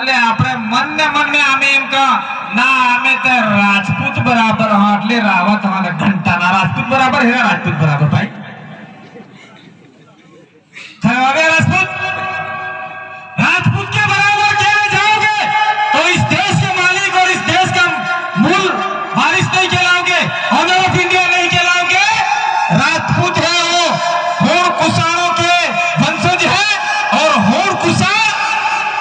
એટલે આપણે મન ને આમે એમ કા ના અમે તો રાજપૂત બરાબર હા એટલે રાવત હા ઘંટા ના રાજપૂત બરાબર હે રાજપૂત બરાબર ભાई थयोगे राजपूत के बराबर कहने जाओगे तो इस देश के मालिक और इस देश का मूल वारिस नहीं कहलाओगे, ऑनर ऑफ इंडिया नहीं कहलाओगे। राजपूत है वो होड़ कुसारों के वंशज है और होड़ कुसार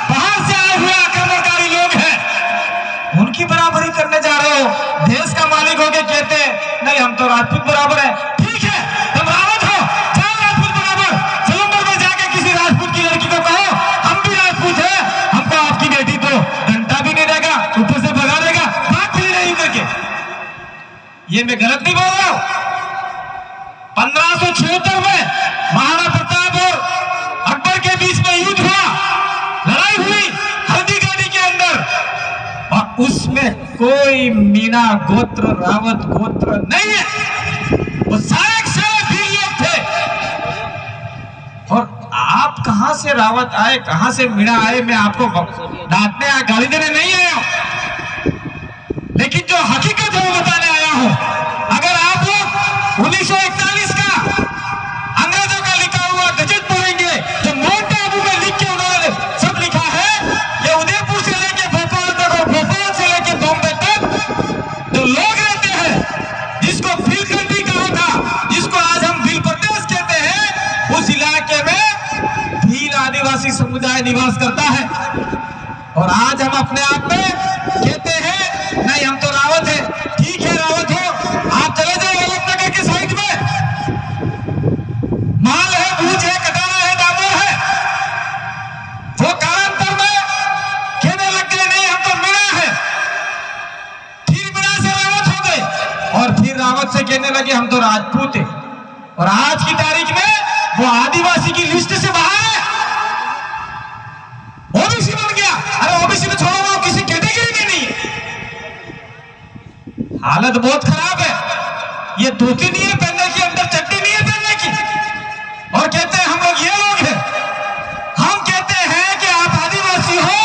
बाहर से आए हुए आक्रमणकारी लोग हैं, उनकी बराबरी करने जा रहे हो। देश का मालिक होके कहते नहीं हम तो राजपूत बराबर है। ठीक है तुम रावत हो, जाओ राजपूत बराबर, सलूमपुर में जाके किसी राजपूत की लड़की को कहो हम भी राजपूत है, हमको आपकी बेटी तो घंटा भी नहीं देगा, ऊपर से भगा देगा, बात भी नहीं करके। ये मैं गलत नहीं बोल रहा हूं। 1576 में महाराणा प्रताप और अकबर के बीच में युद्ध हुआ, लड़ाई हुई हल्दी घाटी के अंदर, और उसमें कोई मीणा गोत्र रावत गोत्र नहीं है, वो सारे वीर लोग थे। और आप कहां से रावत आए, कहां से मीणा आए, मैं आपको डांटने या गाली देने नहीं आया हूं, लेकिन जो हकीकत है वो बताने आया हूं। अगर आप लोग 1941 का अंग्रेजों का लिखा हुआ गजट पढ़ेंगे तो माउंट आबू में लिख के उन्होंने सब लिखा है कि उदयपुर से लेके भोपाल तक और भोपाल से लेके बॉम्बे तक जो लोग रहते हैं, जिसको भील कंट्री कहा था, जिसको आज हम भील प्रदेश कहते हैं, उस इलाके में भील आदिवासी समुदाय निवास करता है। और आज हम अपने आप में कहते हैं नहीं हम तो रावत है। ठीक है रावत हो, आप चले जाओ अहमदनगर के साइड में, माल है, भूज है, कटारा है, दामोर है। वो कालांतर में कहने लग गए नहीं हम तो मीणा है, फिर मीणा से रावत हो गए, और फिर रावत से कहने लगे हम तो राजपूत है। और आज की तारीख में वो आदिवासी की लिस्ट से बाहर है, ओबीसी बन गया। अरे ओबीसी में छोड़ो, वो किसी कैटेगरी में नहीं है। हालत बहुत खराब है। ये धोती नहीं है पहनने की, अंदर चड्डी नहीं है पहनने की, और कहते हैं हम लोग ये लोग हैं। हम कहते हैं कि आप आदिवासी हो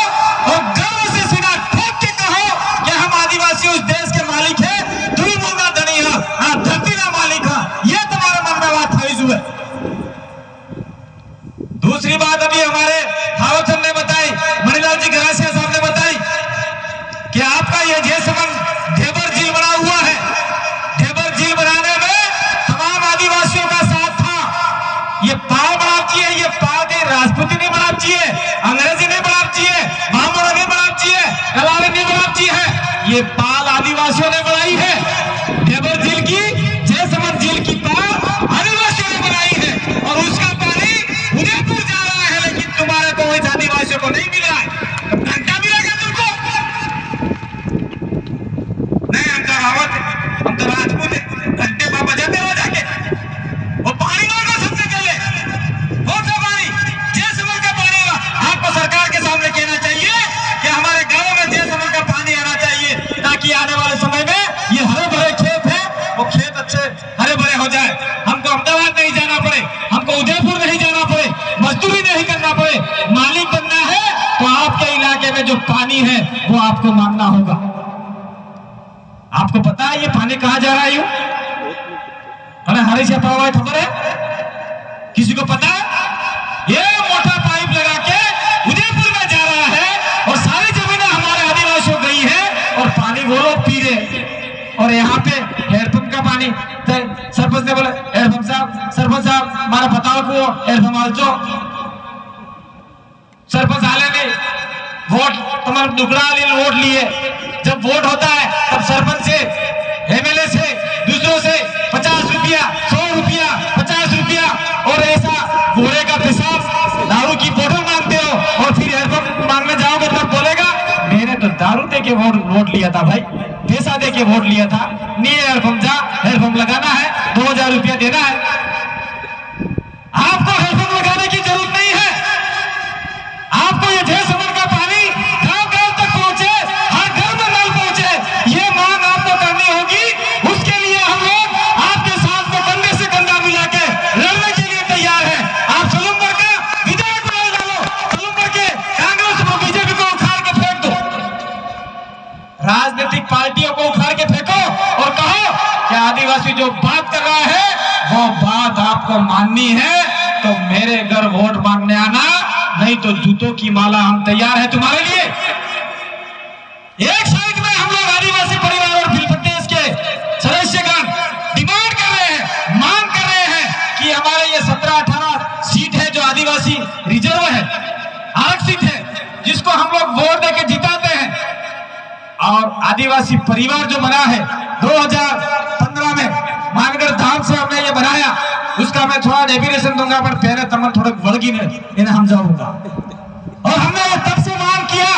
और गर्व से सीना ठोक के कहो कि हम आदिवासी उस देश के मालिक हैं, दुई मुंगा धनी है, धरती ना मालिक है। ये तुम्हारे मन में बात है। दूसरी बात अभी हमारे हावत ने बताई, मणिलाल जी गरासिया साहब ने बताई कि आपका ये जयसमंद ढेबर झील बना हुआ है। ढेबर झील बनाने में तमाम आदिवासियों का साथ था। ये पाल बनाव चाहिए, ये पाल के राजपूती नहीं बनाव चाहिए, अंग्रेजी नहीं बनाव चाहिए, ब्राह्मण नहीं बनाव चाहिए, कलावी नहीं बनाव चाहिए, ये पाल आदिवासियों ने बनाई है। ढेबर झील की, जयसमंद झील की पाल आदिवासियों ने बनाई है, और उसका पानी उदयपुर जा रहा है, लेकिन तुम्हारे को इस आदिवासियों को नहीं मिल रहा है। तो घंटा मिलेगा तुमको? नहीं हम तो रावत है, हम तो राजपूत है, घंटे पर बजाते हो जाके। वो पानी मांगो सबसे पहले, कौन सा पानी? जयसमंद का पानी। आपको सरकार के सामने कहना चाहिए कि हमारे गांव में जयसमंद का पानी आना चाहिए, ताकि आने वाले समय में ये हरे भरे खेत है, वो खेत अच्छे हरे भरे हो जाए, हमको अहमदाबाद नहीं जाना पड़े, हमको उदयपुर नहीं जाना पड़े, मजदूरी नहीं करना पड़े। मालिक बनना है तो आपके इलाके में जो पानी है वो आपको मांगना होगा। आपको पता है ये पानी कहां जा रहा है? अरे हरी से पावा खबर है? किसी को पता है? ये मोटा पाइप लगा के उदयपुर में जा रहा है, और सारी जमीनें हमारे आदिवासियों गई है, और पानी वो लोग पी रहे। और यहाँ पे हेडपंप का पानी, सरपंच ने बोला हेडपंप साहब, सरपंच साहब मारा बताओ को हेडपंप आलचो। सरपंच आले नहीं, वोट तुम्हारे दुगड़ा वोट लिए। जब वोट होता है तब सरपंच से, एमएलए से, दूसरों से 50 रुपया, 100 रुपया, 50 रुपया, और ऐसा घोड़े का पेशाब, दारू की बोतल मांगते हो, और फिर हेडपंप मांगने जाओगे तब बोलेगा मैंने तो दारू दे के वोट लिया था भाई, पैसा दे के वोट लिया था। नहीं हेडपंप जा, हेडपंप लगाना है, 2000 रुपया देना है। आपको हेडपंप लगाने की जरूरत नहीं है। आपको ये जयसमंद का पानी गांव-गांव तक पहुंचे, हर घर में नल पहुंचे, ये मांग आपको करनी होगी। उसके लिए हम लोग आपके साथ में कंधे से कंधा मिला के लड़ने के लिए तैयार हैं। आप सलूमपुर का विधायक बना डालो, सलूमपुर के कांग्रेस और बीजेपी को उखाड़ के जो बात कर रहा है वो बात आपको माननी है तो मेरे घर वोट मांगने आना, नहीं तो जूतों की माला हम तैयार है तुम्हारे लिए। एक साइड में हम लोग आदिवासी परिवार और फिलपत्तेस के सदस्यगण डिमांड कर रहे हैं, मांग कर रहे हैं कि हमारे ये 17-18 सीट है जो आदिवासी रिजर्व है, आरक्षित है, जिसको हम लोग वोट देके जिताते हैं। और आदिवासी परिवार जो बना है 2015 में मानगढ़ धाम से हमने ये बनाया, उसका मैं थोड़ा डेफिनेशन दूंगा पर पहले तमन थोड़ा वर्गी ने इन्हें हम जाऊंगा। और हमने तब से मांग किया,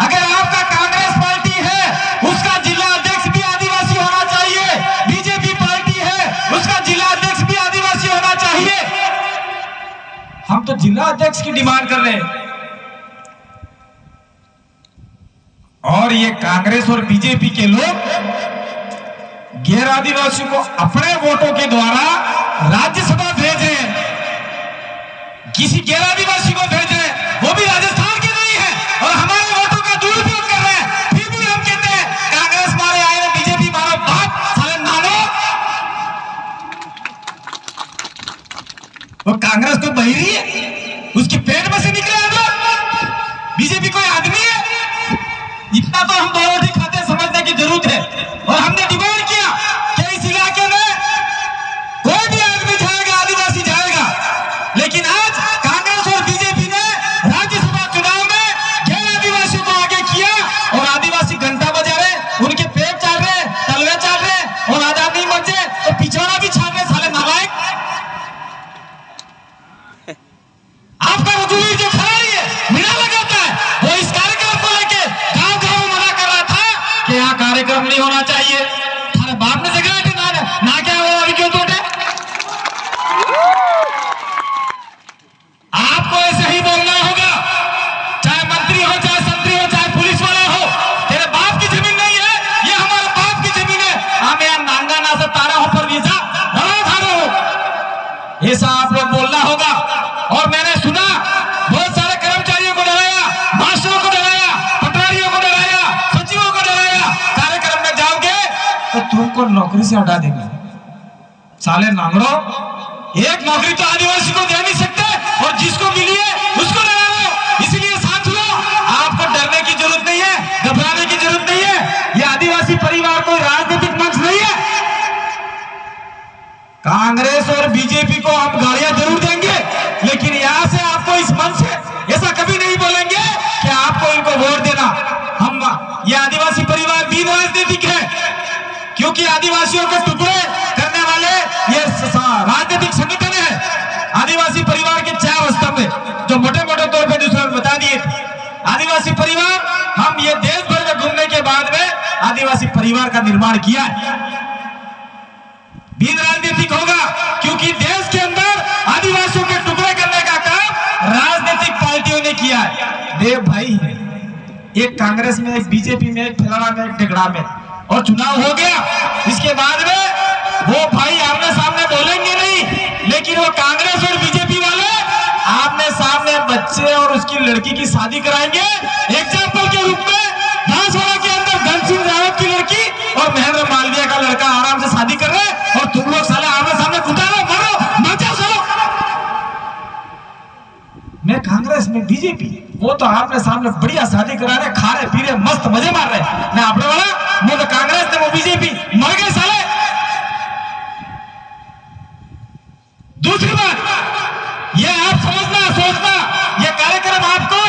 अगर आपका कांग्रेस पार्टी है उसका जिला अध्यक्ष भी आदिवासी होना चाहिए, बीजेपी पार्टी है उसका जिला अध्यक्ष भी आदिवासी होना चाहिए। हम तो जिला अध्यक्ष की डिमांड कर रहे हैं। और ये कांग्रेस और बीजेपी के लोग गैर आदिवासी को अपने वोटों के द्वारा राज्यसभा भेज रहे हैं, किसी गैर आदिवासी को भेज रहे हैं, वो भी राजस्थान के नहीं है, और हमारे वोटों का दुरुपयोग कर रहे हैं। फिर भी हम कहते हैं कांग्रेस मारे आए, बीजेपी मारो बाप, साले नानो। वो कांग्रेस तो बहिरी है, उसके पेट में से निकले हम लोग। बीजेपी कोई आदमी है? इतना तो हम दो रोटी खाते समझने की जरूरत है। और हमने डिमांड किया कि इस इलाके में कोई भी आदमी जाएगा, आदिवासी जाएगा, लेकिन आज कांग्रेस और बीजेपी ने राज्यसभा चुनाव में गैर आदिवासियों को आगे किया और आदिवासी घंटा बजा रहे, उनके पेट चाल रहे, तलवे चाल रहे, और आजाद नहीं बचे तो पिछौड़ा भी छाड़ रहे, साले नालायक। आपका वजूद जो खड़ा है मीना लगाता है, वो इस कार्यक्रम को लेके गांव-गांव मना कर रहा था कि यहाँ कार्यक्रम नहीं होना चाहिए। अरे बाप ने जगह ना क्या हो, अभी क्यों टूटे? आपको ऐसे ही बोलना होगा, चाहे मंत्री हो, चाहे संतरी हो, चाहे पुलिस वाला हो। तेरे बाप की जमीन नहीं है, ये हमारे बाप की जमीन है। हम यहाँ नांगा ना से तारा हो पर वीजा हो, ऐसा आप लोग बोलना होगा। और मैंने सुना बहुत सारे कर्मचारियों को डराया, मास्टरों को डराया, पटवारियों को डराया, सचिवों को डराया, कार्यक्रम में जाओगे तो तुमको नौकरी से हटा देंगे। साले नांगड़ो, एक नौकरी तो आदिवासी को दे नहीं सकते और जिसको मिली है उसको डरा रहे हो। इसलिए साथियों, आपको डरने की जरूरत नहीं है, घबराने की जरूरत नहीं है। ये आदिवासी परिवार कोई राजनीतिक मंच नहीं है। कांग्रेस और बीजेपी को हम गाड़ियां जरूर देंगे, लेकिन यहां से आपको इस मंच से ऐसा कभी नहीं बोलेंगे कि आपको इनको वोट देना। हम ये आदिवासी परिवार भी राजनीतिक है, क्योंकि आदिवासियों के टुकड़े करने वाले ये राजनीतिक संगठन है। आदिवासी परिवार के 4 स्तंभ जो मोटे मोटे तौर पर दूसरे बता दिए थे। आदिवासी परिवार, हम ये देश भर में घूमने के बाद में आदिवासी परिवार का निर्माण किया है। भी राजनीतिक होगा, क्योंकि देश के अंदर आदिवासियों के टुकड़े करने का काम राजनीतिक पार्टियों ने किया है। देव भाई, एक कांग्रेस में, एक बीजेपी में, एक फलाना में, एक टिकड़ा में, और चुनाव हो गया। इसके बाद में वो भाई आमने सामने बोलेंगे नहीं, लेकिन वो कांग्रेस और बीजेपी वाले आमने सामने बच्चे और उसकी लड़की की शादी कराएंगे। एग्जाम्पल के रूप में बांसवाड़ा के अंदर घनश्याम रावत की लड़की और महेंद्र मालवीय का लड़का आराम से शादी कर रहे हैं, और तुम लोग साले आमने सामने कुटा रहे, मारो, मर जाओ सालो। मैं कांग्रेस में बीजेपी, वो तो आपने सामने बढ़िया शादी करा रहे, खा रहे, पी रहे, मस्त मजे मार रहे। मैं आपने वाला, वो तो कांग्रेस ने, वो बीजेपी, मर गए साले। दूसरी बात, ये आप समझना, सोचना, ये कार्यक्रम आपको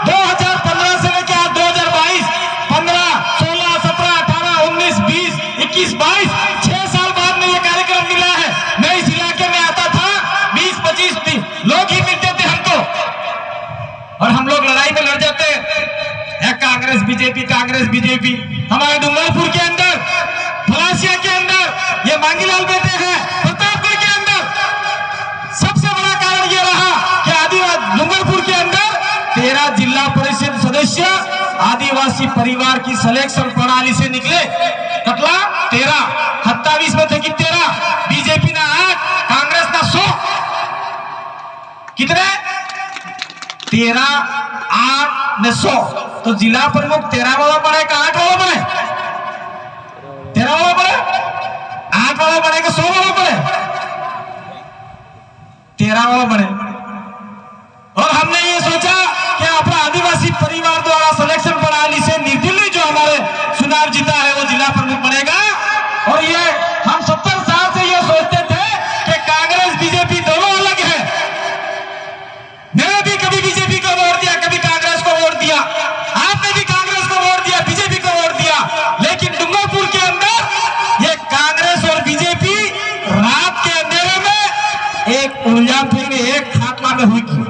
2015 से लेकर आज 2022, 15, 16, 17, 18, 19, 20, 21, 22, 6 साल बाद में ये कार्यक्रम मिला है। मैं इस इलाके में आता था, 20-25 लोग ही मिलते थे हमको, और हम लोग लड़ाई में लड़ जाते। Congress BJP, Congress BJP. हमारे डूंगरपुर के अंदर, फलासिया के अंदर, ये मांगीलाल बेटे हैं, प्रतापगढ़ के अंदर सबसे बड़ा कारण ये रहा कि आदिवासी डूंगरपुर के अंदर 13 जिला परिषद सदस्य आदिवासी परिवार की सिलेक्शन प्रणाली से निकले। कतला 13, 27 में थे कि 13, बीजेपी ना 8, कांग्रेस ना 100। कितने? 13, 8 ने 100। तो जिला प्रमुख 13 वाला बने का 8 वाला बने? 13 वाला बने? 8 वाले बने कि 100 वाले बने? 13 वाले बने। और हमने ये सोचा कि अपना आदिवासी परिवार द्वारा सिलेक्शन प्रणाली से निर्दिल्ली जो हमारे चुनाव जीता है वो जिला प्रमुख बनेगा। और ये हम 70 साल से ये सोचते थे कि कांग्रेस बीजेपी दोनों अलग है। मैंने भी कभी बीजेपी को वोट दिया, कभी कांग्रेस को वोट दिया, आपने भी कांग्रेस को वोट दिया, बीजेपी को वोट दिया। लेकिन डूंगरपुर के अंदर ये कांग्रेस और बीजेपी रात के अंधेरे में एक ऊर्जा फेंक एक खात्मा में हुई की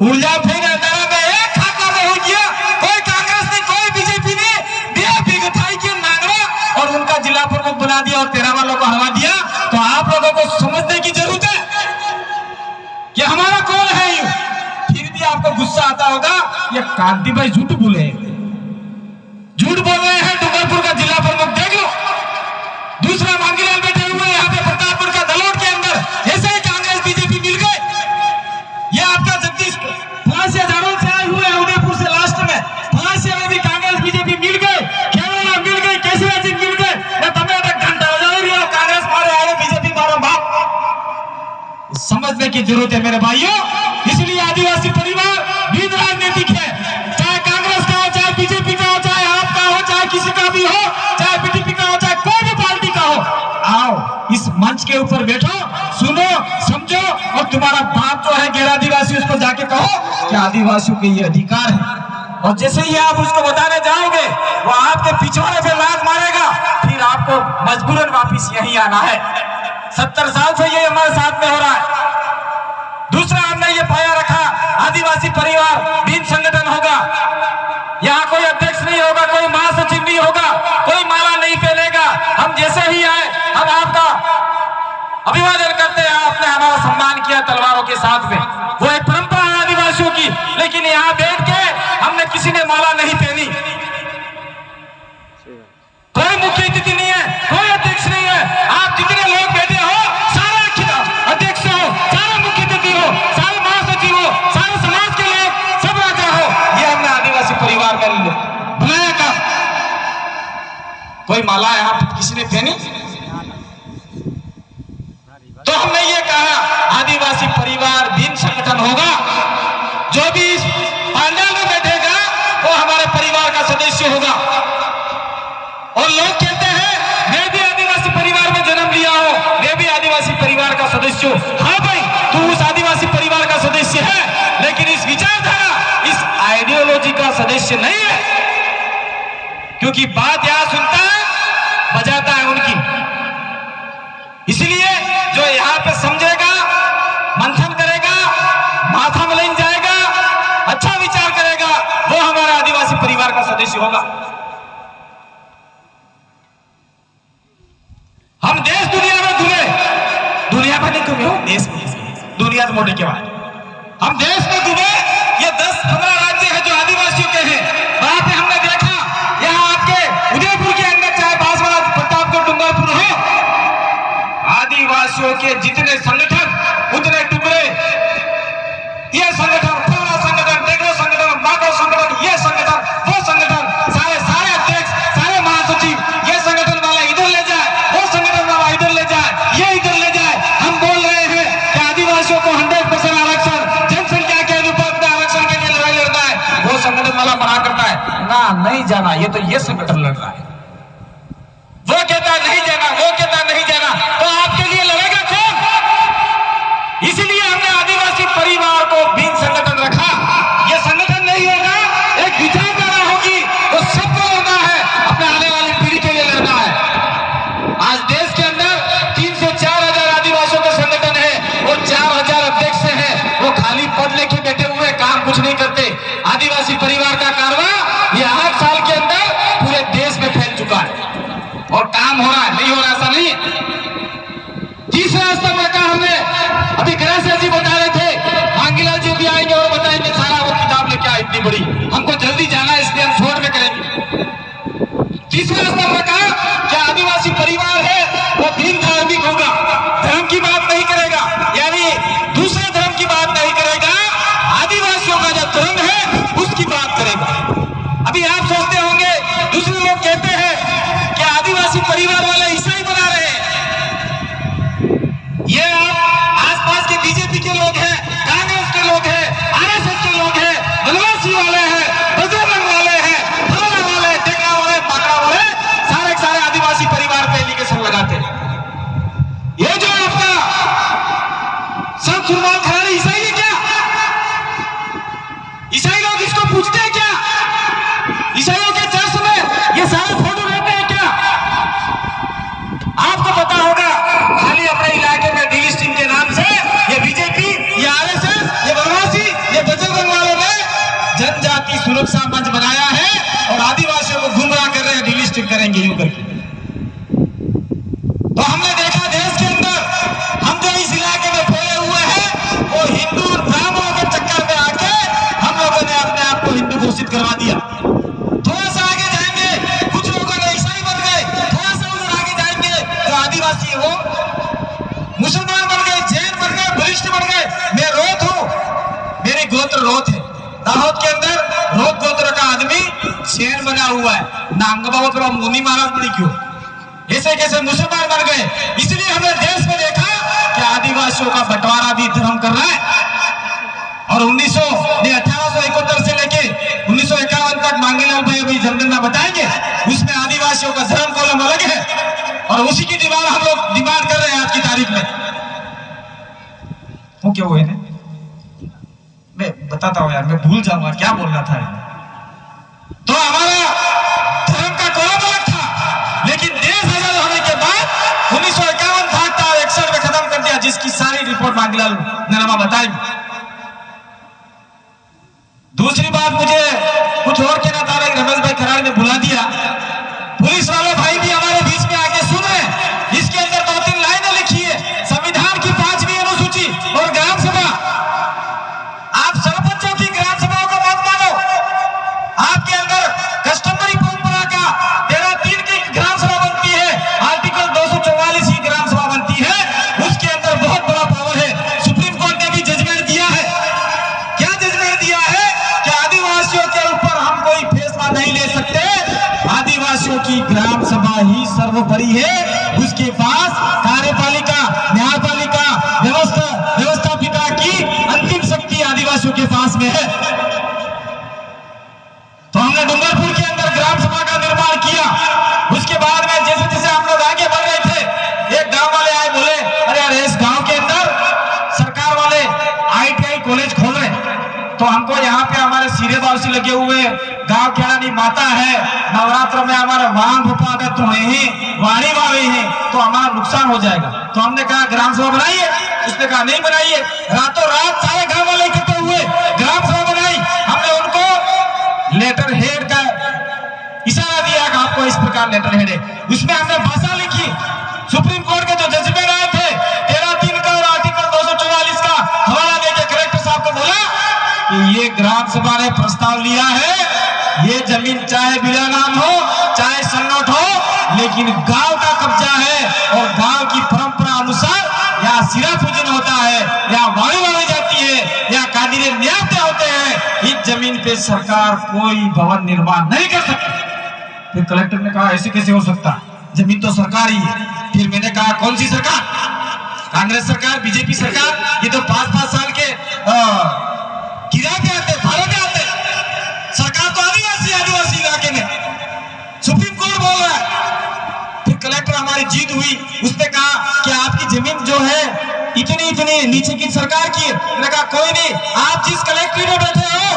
ऊर्जा फेंक अंधेरे में एक खात्मा में हुई किया। कोई कांग्रेस ने, कोई बीजेपी ने दिया बिगथाई के नागरा और उनका जिला प्रमुख बना दिया और 13 वालों को हवा दिया। तो आप लोगों को समझने की जरूरत है कि हमारा कौन है। यूं फिर भी आपको गुस्सा आता होगा, ये कांति भाई झूठ बोल रहे हैं। डूंगरपुर का जिला प्रमुख देख लो, दूसरा मांगीलाल बैठे हुए यहाँ पे प्रतापपुर का दलोट के अंदर, ऐसे ही कांग्रेस बीजेपी मिल गए। ये आपका जगदीश 5 हजारों से आए हुए उदयपुर से लास्ट में 5 में भी कांग्रेस बीजेपी मिल गए, केरला मिल गई, केसरिया जी मिल गए। घंटा हो जाए कांग्रेस मारे आए, बीजेपी मारो बाप। समझने की जरूरत है मेरे भाइयों। इसलिए आदिवासी परिवार भी राजनीतिक है, चाहे कांग्रेस का हो, चाहे बीजेपी का हो, चाहे आपका हो, चाहे किसी का भी हो, चाहे बीजेपी का हो, चाहे कोई भी पार्टी का हो। आओ इस मंच के ऊपर बैठो, सुनो, समझो और तुम्हारा बाप जो है गैर आदिवासी, उसको जाके कहो कि आदिवासियों के ये अधिकार है। और जैसे ही आप उसको बताने जाओगे वो आपके पिछवाड़े पे लात मारेगा, फिर आपको मजबूरन वापिस यहीं आना है। 70 साल से ये हमारे साथ में हो रहा है। दूसरा हमने ये पाया रखा, आदिवासी परिवार दिन संगठन होगा। यहाँ कोई अध्यक्ष नहीं होगा, कोई महासचिव नहीं होगा, कोई माला नहीं पहनेगा। हम जैसे ही आए हम आपका अभिवादन करते हैं, आपने हमारा सम्मान किया तलवारों के साथ में, वो एक परंपरा है आदिवासियों की। लेकिन यहाँ बैठ के हमने किसी ने माला नहीं पहनी। कोई मुख्य अतिथि नहीं है, कोई अध्यक्ष नहीं है। आप जितने लोग बैठे हो सारे अध्यक्ष हो, सारे मुख्य अतिथि हो, सारे महासचिव हो, सारे समाज के लोग, सब राजा हो। ये हमने आदिवासी परिवार में बनाया काम। कोई माला यहाँ किसी ने पहनी? तो हमने ये कहा आदिवासी परिवार दिन संगठन होगा। जो भी इस पंडाल में बैठेगा वो हमारे परिवार का सदस्य होगा। और लोग कहते हैं मैं भी आदिवासी परिवार में जन्म लिया हूं, मैं भी आदिवासी परिवार का सदस्य हूं। हाँ भाई, तू उस आदिवासी परिवार का सदस्य है, लेकिन इस विचारधारा, इस आइडियोलॉजी का सदस्य नहीं है। क्योंकि बात यहां सुनता है, बजाता है उनकी। इसलिए जो यहाँ पे समझेगा, मंथन करेगा, माथा मलिन जाएगा, अच्छा विचार करेगा, वो हमारा आदिवासी परिवार का सदस्य होगा। हम देश दुनिया में घूमे, दुनिया में नहीं घूमे हो, देश में, दुनिया से मोड़ने के बाद हम देश में घूमे। ये 10-15 राज्य है जो आदिवासियों के हैं। वहां पे हमने देखा, यहाँ आपके उदयपुर के अंदर चाहे बांसवाड़ा, प्रतापगढ़, डूंगरपुर हो, आदिवासियों के जितने संगठन उतने टुकड़े। ये संगठन, फलाना संगठन, टेगरो संगठन, माधव संगठन, ये संगठन, वो संगठन, सारे अध्यक्ष, सारे महासचिव, ये संगठन वाला इधर ले जाए, वो संगठन वाला इधर ले जाए, ये इधर ले जाए। हम बोल रहे हैं कि आदिवासियों को 100% आरक्षण, जनसंख्या के अनुपात में आरक्षण के लिए लड़ाई लड़ना है। वो संगठन वाला मना करता है, ना नहीं जाना, ये तो ये संगठन लड़ रहा है। वो कहता है नहीं जाना, वो कहता है नहीं जाना, तो आपके लिए लड़ेगा कौन? इसलिए हमने आदिवासी परिवार को बिन संगठन रखा। ये संगठन नहीं होगा, एक विचारधारा होगी, तो सबको लड़ना है, अपने आने वाली पीढ़ी के लिए लड़ना है। आज देश के अंदर 3 से 4 हजार आदिवासियों के संगठन है और 4,000 अध्यक्ष हैं। वो खाली पद लेके बैठे हुए, काम कुछ नहीं करते। आदिवासी परिवार का कारवां ये 8 साल के अंदर पूरे देश में फैल चुका है और काम हो रहा है, नहीं हो रहा ऐसा नहीं। पूछते हैं क्या? ईसाइयों के चर्च में ये सारे फोटो रहते हैं क्या? आपको पता होगा, खाली अपने इलाके में डीलिस्टिंग के नाम से ये बीजेपी, ये आरएसएस, ये बनवासी, ये बजरंग वालों ने जनजाति सुरक्षा मंच बनाया है और आदिवासियों को गुमराह कर रहे हैं, डीलिस्टिंग करेंगे यूं करके। तो हमने देखा देश के अंदर हम जो इस इलाके में फैले हुए हैं वो हिंदू और ब्राह्मणों के चक्कर में आके हम लोगों ने अपने आप को हिंदू घोषित करवा दिया। थोड़ा सा आगे जाएंगे कुछ लोगों ने ईसाई बन गए, थोड़ा सा उधर आगे जाएंगे तो आदिवासी हो मुसलमान बन गए, जैन बन गए, बलिष्ठ बन गए। मैं रोत हूं, मेरी गोत्र रोत है। दाहोद के अंदर रोत गोत्र का आदमी जैन बना हुआ है, नांगबाबा मुनि महाराज बड़ी क्यों ऐसे कैसे मुसलमान बन गए? इसलिए हमने देश में देखा कि आदिवासियों का बंटवारा भी धर्म कर रहा है। और 1871 से लेके 1951 तक मांगीलाल भाई अभी जनगणना बताएंगे, उसमें आदिवासियों का धर्म कॉलम अलग है और उसी की डिमांड हम लोग डिमांड कर रहे हैं आज की तारीख में। वो क्या हुए ना, मैं बताता हूं यार, मैं भूल जाऊंगा क्या बोलना था। तो हमारा धर्म का कॉलम अलग था, लेकिन देश आजाद होने के बाद 1951 भागता और 61 में खत्म कर दिया, जिसकी सारी रिपोर्ट मांगीलाल नरमा बताएंगे। दूसरी बात मुझे कुछ और कहना था, लेकिन रमेश भाई खराड़ ने बुला दिया। पुलिस वाले भाई भी हमारे बीच में आके सुन रहे हैं। इसके अंदर 2-3 लाइनें लिखी है, संविधान की 5वीं अनुसूची और ग्राम सभा। आप सरपंचों की ग्राम सभाओं को मत मानो। आपके अंदर कस्टमरी परंपरा का 13(3) की ग्राम सभा बनती है, आर्टिकल 244 की ग्राम सभा बनती है, उसके अंदर बहुत बड़ा पावर है। सुप्रीम कोर्ट ने भी जजमेंट दिया है। क्या जजमेंट दिया है कि आदिवासियों के ऊपर हम कोई फैसला नहीं ले सकते, आदिवासियों की ग्राम सभा ही सर्वोपरि है। उसके पास कार्यपालिका, न्यायपालिका, व्यवस्थापिका की अंतिम शक्ति आदिवासियों के पास में है। तो हमने डूंगरपुर के अंदर ग्राम सभा का निर्माण किया। उसके बाद में जैसे जैसे हम लोग आगे बढ़ रहे थे, एक गांव वाले आए, बोले अरे यार इस गांव के अंदर सरकार वाले ITI कॉलेज खोल रहे हैं, तो हमको यहाँ पे हमारे सिरे बाउसी लगे हुए, गांव केड़ानी माता है, नवरात्र में हमारा वाहन भूपागत हुए हैं, वाणी वावे हैं, तो हमारा नुकसान हो जाएगा। तो हमने कहा ग्राम सभा बनाइए। उसने कहा नहीं बनाइए। रातों रात सारे गांव वाले इकट्ठे हुए, ग्राम सभा बनाई। हमने उनको लेटर हेड का इशारा दिया कि आपको इस प्रकार लेटर हेड है। उसमें हमने भाषा लिखी। सुप्रीम कोर्ट के जो जजमेंट आए थे 13(3) का और आर्टिकल 244 का हवाला देकर कलेक्टर साहब को बोला कि ये ग्राम सभा ने प्रस्ताव लिया है, ये जमीन चाहे बिला नाम हो चाहे सन्नोट हो, लेकिन गांव का कब्जा है और गांव की परंपरा अनुसार यहाँ सिरा पूजन होता है, यहाँ वाणी वावी जाती है, यहाँ कादिरे न्याते होते हैं। इस जमीन पे सरकार कोई भवन निर्माण नहीं कर सकती। फिर कलेक्टर ने कहा ऐसे कैसे हो सकता, जमीन तो सरकार ही है। फिर मैंने कहा कौन सी सरकार? कांग्रेस सरकार, बीजेपी सरकार? ये तो 5-5 साल के किराए पे आते, भाड़े पे आते। सरकार तो आदिवासी इलाके में। सुप्रीम कोर्ट बोल रहा है। फिर कलेक्टर हमारी जीत हुई। उसने कहा कि आपकी जमीन जो है इतनी नीचे की सरकार की है। मैंने कहा कोई नहीं, आप जिस कलेक्ट्री में बैठे हो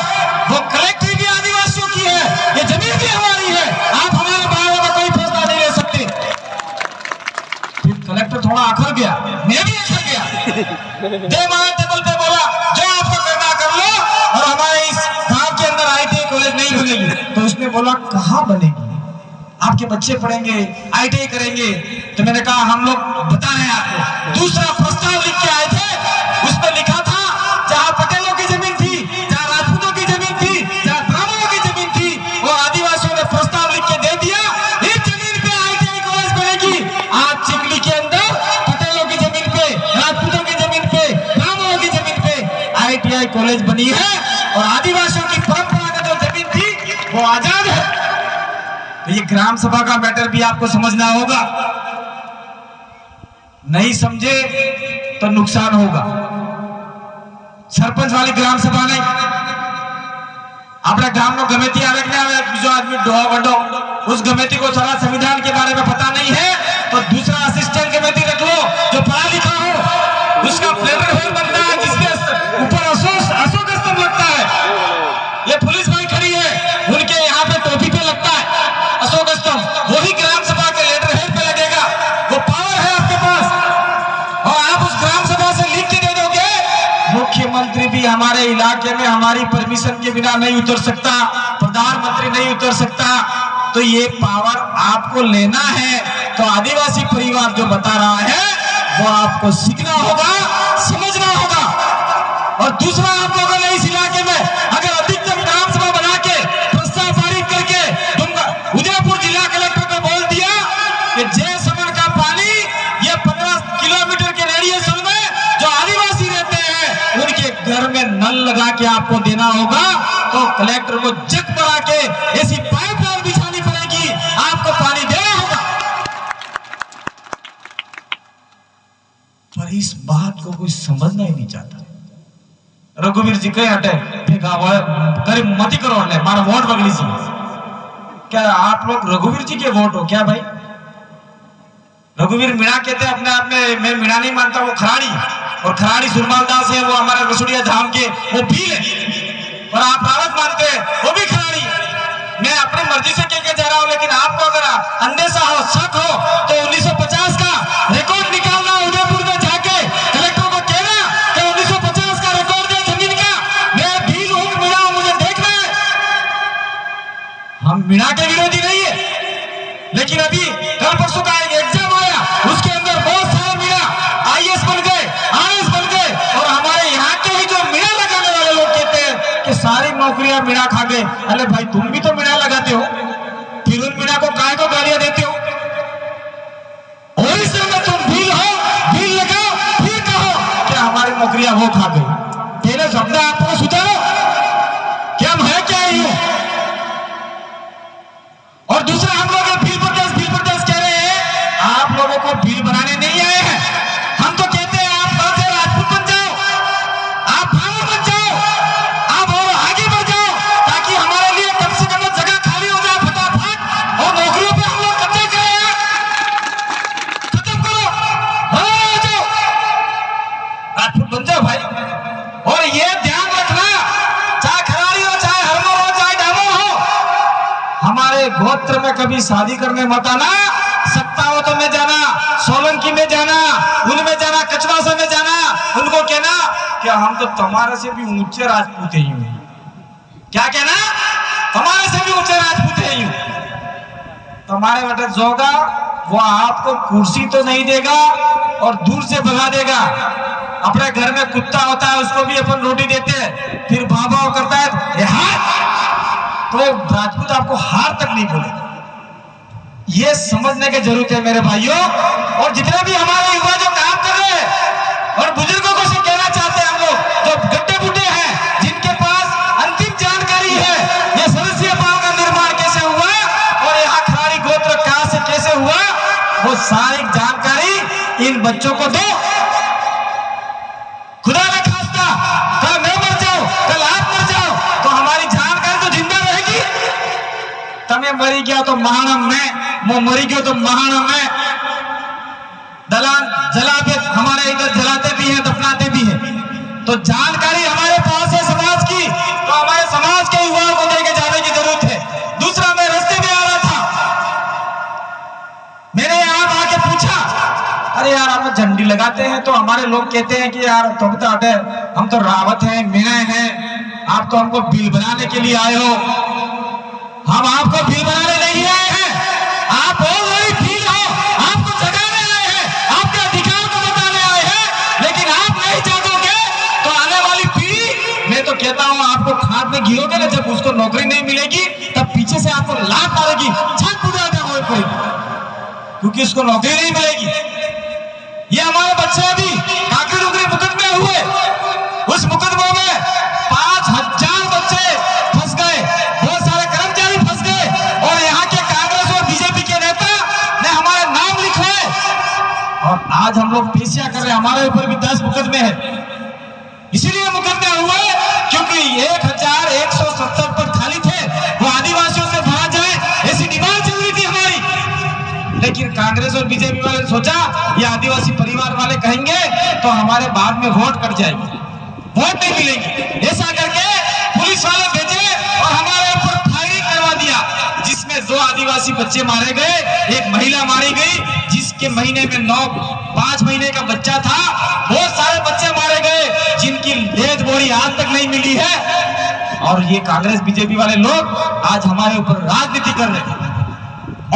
वो कलेक्ट्री भी आदिवासियों की है, ये जमीन भी हमारी है, आप हमारे बारे में कोई फैसला नहीं ले सकते। फिर कलेक्टर थोड़ा अखर गया, मैं भी अखर गया। हमारे टेबल पे बोला जो आपको करना कर लो, और हमारे इस गांव के अंदर ITI कॉलेज नहीं बनेगी। तो उसने बोला कहाँ बनेगी, आपके बच्चे पढ़ेंगे, ITI करेंगे। तो मैंने कहा हम लोग बता रहे हैं आपको। दूसरा प्रस्ताव लिख के आए थे, उसमें लिखा था जहाँ पटेलों की जमीन थी, जहाँ राजपूतों की जमीन थी, जहाँ ब्राह्मणों की जमीन थी, वो आदिवासियों ने प्रस्ताव लिख के दे दिया इस जमीन पे ITI कॉलेज बनेगी। आज चिखली के अंदर पटेलों की जमीन पे, राजपूतों की जमीन पे, ब्राह्मणों की जमीन पे ITI कॉलेज बनी है और आदिवासियों की परंपरागत जो जमीन थी वो आजाद है। तो ये ग्राम सभा का मैटर भी आपको समझना होगा, नहीं समझे तो नुकसान होगा। सरपंच वाली ग्राम सभा नहीं, अपने गांव में गमेती जो आदमी डोहा बंडो उस गमेती को सारा संविधान के बारे में पता नहीं है, तो दूसरा असिस्टेंट गमेती रख लो जो पढ़ा लिखा हो, उसका फ्लेवर बनता है जिसके ऊपर अशोक स्तंभ लगता है। ये पुलिस भाई हमारे इलाके में हमारी परमिशन के बिना नहीं उतर सकता, प्रधानमंत्री नहीं उतर सकता। तो ये पावर आपको लेना है तो आदिवासी परिवार जो बता रहा है वो आपको सीखना होगा, समझना होगा। और दूसरा, आप लोगों ने इस इलाके में अगर अधिकतम ग्राम सभा बना के प्रस्ताव पारित करके उदयपुर जिला कलेक्टर को बोल दिया कि जय समन का पानी ये 15 किलोमीटर के रेडियस में जो आदिवासी रहते हैं उनके घर में नल लगा के आपको देना होगा, तो कलेक्टर को जग बढ़ा के ऐसी पाइपलाइन बिछानी पड़ेगी, आपको पानी देना होगा। पर इस बात को कोई समझना ही नहीं चाहता। रघुवीर जी कहे हटे करीब मत करो, मारा वोट बगली से। क्या आप लोग रघुवीर जी के वोट हो क्या भाई? रघुवीर मीणा कहते हैं अपने आप में, मैं मीणा नहीं मानता, वो खराड़ी, और खराड़ी सुरमाल दास है, वो हमारे रसुड़िया धाम के वो भील है। और आप रावत मानते हैं, वो भी खराड़ी। मैं अपनी मर्जी से कह के जा रहा हूं, लेकिन आपको अगर अंदेशा हो, शक हो, तो 1950 का रिकॉर्ड निकालना, उदयपुर में जाके कलेक्टर को कहना कि 1950 का रिकॉर्ड है जमीन का, मैं भील हूं, मीणा हूं, मुझे देखना है। हम मीणा के विरोधी नहीं है, लेकिन अभी कल परसों का एक एग्जाम आया, उसके अंदर बहुत सारे मीणा IAS बन गए, RS बन गए, और हमारे यहाँ के ही जो मीणा लगाने वाले लोग कहते हैं कि सारी नौकरियां मीणा खा गए। अरे भाई, तुम भी तो मीणा लगाते हो, फिर उन मीणा को काय को गालियां देते हो? और इस समय तुम भील हो, भील लगाओ, फिर कहो कि हमारी नौकरियां वो खा गई। पहले शब्द आपको सुधारो कि हम है क्या ही हो। और दूसरा, हम लोग भील प्रदेश कह रहे हैं, आप लोगों को भील बनाने नहीं आए हैं। हम तो कहते हैं आप कल से राजपूत बन जाओ, आप ब्राह्मण बन जाओ, आप और आगे बढ़ जाओ, ताकि हमारे लिए कम से कम जगह खाली हो जाए फटाफट, और नौकरियों पे हम लोग कब्जे करें। खत्म करो, हो जाओ, राजपूत बन जाओ भाई। और ये ध्यान रखना, चाहे खराड़ी हो, चाहे हरमोर हो, चाहे डामोर हो, हमारे गोत्र में कभी शादी करने मत आना। सत्तावतों में जाना, सोलंकी में जाना, उनमें जाना, कचवासा में जाना, उनको कहना कि हम तो तुम्हारे से भी ऊंचे राजपूत ही हैं। क्या कहना? तुम्हारे से भी ऊंचे राजपूत हैं। तुम्हारे बेटे जोगा वो आपको कुर्सी तो नहीं देगा और दूर से भगा देगा। अपने घर में कुत्ता होता है, उसको भी अपन रोटी देते हैं, फिर भाव करता है तो राजपूत आपको हार तक नहीं बोलेगा। ये समझने की जरूरत है मेरे भाइयों। और जितने भी हमारे युवा जो काम कर रहे हैं और बुजुर्गों को से कहना चाहते हैं, हम लोग जो गड्ढे बुड्ढे हैं, जिनके पास अंतिम जानकारी है ये सदस्य पाल का निर्माण कैसे हुआ और यहाँ खराड़ी गोत्र कहां से कैसे हुआ, वो सारी जानकारी इन बच्चों को दो। खुदा न खास्ता कल मैं मर जाऊं, कल आप मर जाओ, तो हमारी जानकारी तो जिंदा रहेगी। तमें मरी गया तो महानम में, वो मरी गया तो महानम में। दलान जला के हमारे इधर जलाते भी हैं, दफनाते भी हैं। तो जानकारी हमारे पास है समाज की, तो हमारे समाज के युवाओं को लेके जाने की जरूरत है। दूसरा, मैं रास्ते में आ रहा था, मैंने यहाँ आके पूछा, अरे यार आप झंडी लगाते हैं तो हमारे लोग कहते हैं कि यार तुम तो हटे, हम तो रावत हैं, मीणा हैं, आप तो हमको बिल बनाने के लिए आए हो। हम आपको बिल बनाने नहीं आए हैं, आप ऑलरेडी बिल हो, आपको जगाने आए हैं, आपके अधिकार को बताने आए हैं। लेकिन आप नहीं जागोगे तो आने वाली पीढ़ी, मैं तो कहता हूं आपको खाद में गिरोगे ना, जब उसको नौकरी नहीं मिलेगी तब पीछे से आपको लात मारेगी, छत बुझाने हो पड़ेगी, क्योंकि उसको नौकरी नहीं मिलेगी। ये हमारे बच्चे अभी काकरी डुगरी मुकदमे हुए, उस मुकदमों में 5000 बच्चे फंस गए, बहुत सारे कर्मचारी फंस गए, और यहाँ के कांग्रेस और बीजेपी के नेता ने हमारे नाम लिखवाए। और आज हम लोग पेशिया कर रहे हैं, हमारे ऊपर भी 10 मुकदमे हैं। इसीलिए मुकदमे हुए क्योंकि 1170 पद खाली थे, वो आदिवासियों से भरा जाए, ऐसी डिमांड चल रही थी हमारी। लेकिन कांग्रेस और बीजेपी वाले ने सोचा ये आदिवासी परिवार वाले कहेंगे तो हमारे बाद में वोट कट जाएगी, वोट नहीं मिलेगी। ऐसा करके पुलिस वाले भेजे और हमारे ऊपर फायरिंग करवा दिया, जिसमें 2 आदिवासी बच्चे मारे गए, एक महिला मारी गई, जिसके महीने में 5 महीने का बच्चा था। बहुत सारे बच्चे मारे गए जिनकी बोरी आज तक नहीं मिली है। और ये कांग्रेस बीजेपी वाले लोग आज हमारे ऊपर राजनीति कर रहे थे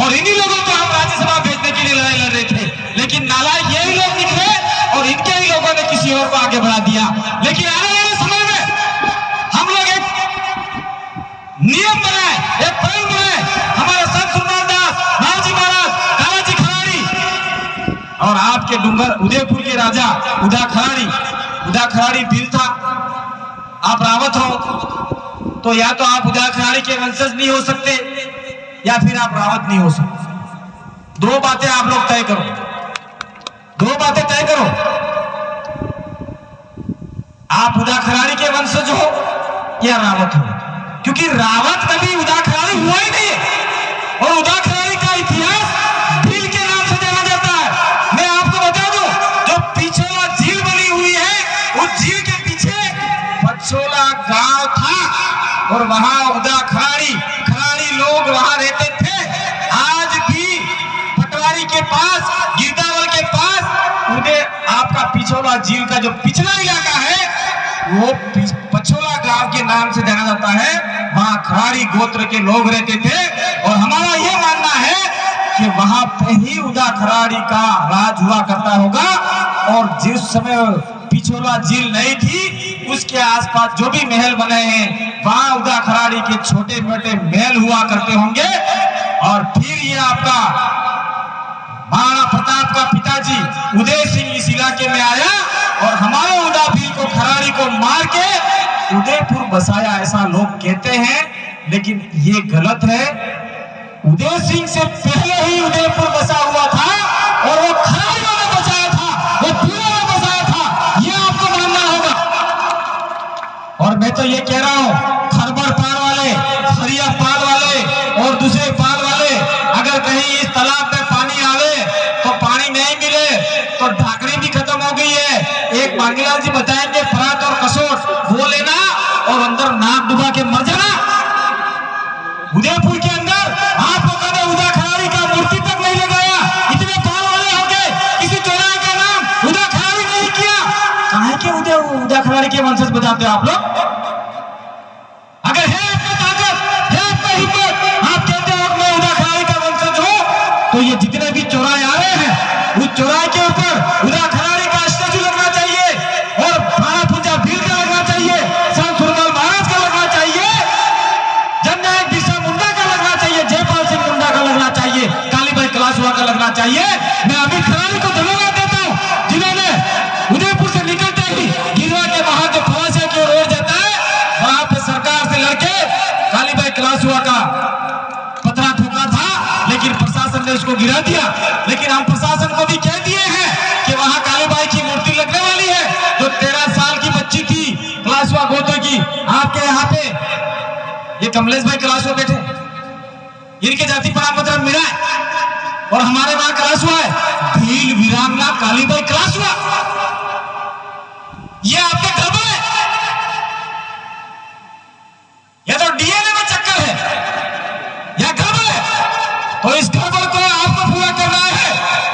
और इन्हीं लोगों को हम राज्यसभा भेजने के लिए लड़ाई लड़ रहे थे, लेकिन नालायक यही लोग निकले और इनके ही लोगों ने किसी और को आगे बढ़ा दिया। लेकिन आने वाले समय में हम लोग एक नियम बनाए, एक पहल बनाए, हमारे संत सुरनारदास नावजी महाराज, कालाजी खराड़ी और आपके डूंगर उदयपुर के राजा उदा खराड़ी दिल था। आप रावत हो तो या तो आप उदा खराड़ी के वंशज नहीं हो सकते या फिर आप रावत नहीं हो सकते। दो बातें आप लोग तय करो, दो बातें तय करो। आप उदा खराड़ी के वंशज हो या रावत हो, क्योंकि रावत कभी उदा खराड़ी हुआ ही नहीं है और उदा खराड़ी का इतिहास भील के नाम से जाना जाता है। मैं आपको बता दूं, जो पिछोला झील बनी हुई है उस झील के पीछे पछोला गांव था और वहां उदा खराड़ी लोग वहां रहते थे। आज भी पटवारी के पास, गिरदावल के पास उदय आपका पिछोला झील का जो पिछला इलाका है वो पछोला गांव के नाम से जाना जाता है। वहां खराड़ी गोत्र के लोग रहते थे और हमारा यह मानना है कि वहां पे ही उदा खराड़ी का राज हुआ करता होगा। और जिस समय पिछोला झील नहीं थी उसके आसपास जो भी महल बने हैं वहां उदा खराड़ी के छोटे मोटे महल हुआ करते होंगे। और फिर ये आपका महाराणा प्रताप का पिताजी उदय सिंह इस इलाके में आया और हमारे उदा भील को खराड़ी को मार के उदयपुर बसाया, ऐसा लोग कहते हैं, लेकिन ये गलत है। उदय सिंह से पहले ही उदयपुर बसा हुआ था और वो खराड़ियों ने बसाया था, वो भीलों ने बसाया था, ये आपको मानना होगा। और मैं तो ये कह रहा हूं, खरबर पाल वाले, हरिया पाल वाले और दूसरे पाल वाले, अगर कहीं इस तालाब में पानी आवे तो पानी नहीं मिले तो ढाकनी भी खत्म हो गई है। एक मांगीलाल जी बताएंगे, परात और कसोट वो लेना और अंदर नाक डुबा के मर जाना। उदयपुर के अंदर आप लोगों ने उदा खराड़ी का मूर्ति तक नहीं लगाया, इतने पाल वाले हो गए, किसी चौराहे का नाम उदा खराड़ी नहीं किया। काहे के उदा खराड़ी के वंशज बताते हो आप लोग? अगर है आपकी ताकत, है आपका हिम्मत, आप कहते हो मैं उदा खराड़ी का वंशज हूं, तो ये जितने भी चौराहे आ रहे हैं उस चौराहे के ऊपर उदा खराड़ी का स्टैचू लगना चाहिए और भाड़ा पूजा भील का लगना चाहिए, संत सुरनाल महाराज का लगना चाहिए, जननायक बिरसा मुंडा का लगना चाहिए, जयपाल सिंह मुंडा का लगना चाहिए, कालीबाई कलासुआ का लगना चाहिए। मैं अमित खराड़ी को धन्यवाद देता हूं जिन्होंने उदयपुर से निकलते ही गिरवा के बाहर जो खलासिया की ओर रोड जाता है वहां पे सरकार से लड़के कालीबाई कलासुआ का पथरा ठोका था, लेकिन प्रशासन ने उसको गिरा दिया। लेकिन हम प्रशासन को भी कह दिए हैं कि वहां कालीबाई की मूर्ति लगने वाली है, जो 13 साल की बच्ची थी कलासुआ गोत्र की। आपके यहाँ पे ये कमलेश भाई कलासुआ बैठे, इनके जाति प्रमाण पत्र मिला है और हमारे वहां कलासुआ है, भील वीरांगना कालीबाई कलासुआ। ये आपके गड़बड़ है, या तो डीएनए में चक्कर है या गड़बड़ है। तो इस गड़बड़ को आपको पूरा करना है।